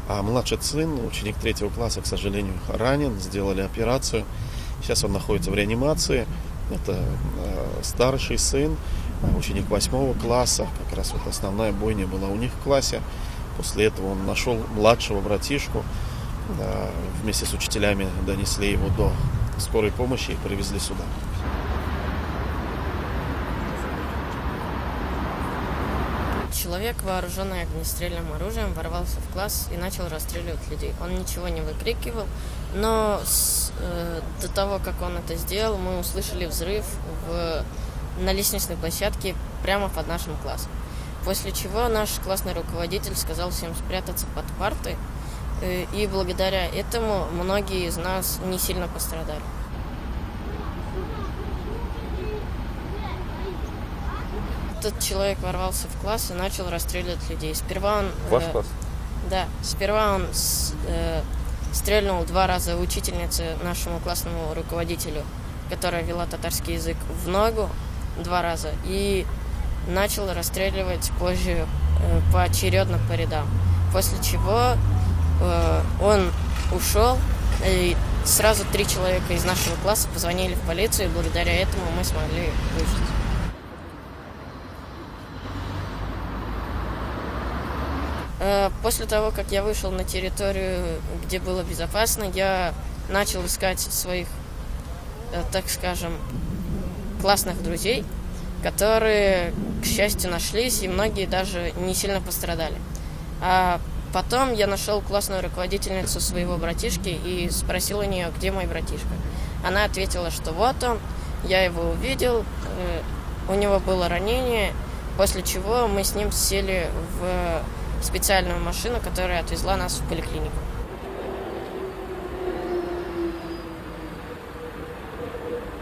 А младший сын, ученик 3 класса, к сожалению, ранен, сделали операцию. Сейчас он находится в реанимации. Это старший сын, ученик 8 класса. Как раз вот основная бойня была у них в классе. После этого он нашел младшего братишку. Вместе с учителями донесли его до скорой помощи и привезли сюда. Человек, вооруженный огнестрельным оружием, ворвался в класс и начал расстреливать людей. Он ничего не выкрикивал, но до того, как он это сделал, мы услышали взрыв на лестничной площадке прямо под нашим классом. После чего наш классный руководитель сказал всем спрятаться под парты, и благодаря этому многие из нас не сильно пострадали. Этот человек ворвался в класс и начал расстреливать людей. Сперва он... Ваш класс? Да. Сперва он стрельнул 2 раза учительнице, нашему классному руководителю, которая вела татарский язык, в ногу 2 раза. И начал расстреливать позже поочередно по рядам. После чего он ушел, и сразу 3 человека из нашего класса позвонили в полицию, и благодаря этому мы смогли выжить. После того, как я вышел на территорию, где было безопасно, я начал искать своих, так скажем, классных друзей, которые, к счастью, нашлись, и многие даже не сильно пострадали. А потом я нашел классную руководительницу своего братишки и спросил у нее, где мой братишка. Она ответила, что вот он, я его увидел, у него было ранение, после чего мы с ним сели в специальную машину, которая отвезла нас в поликлинику.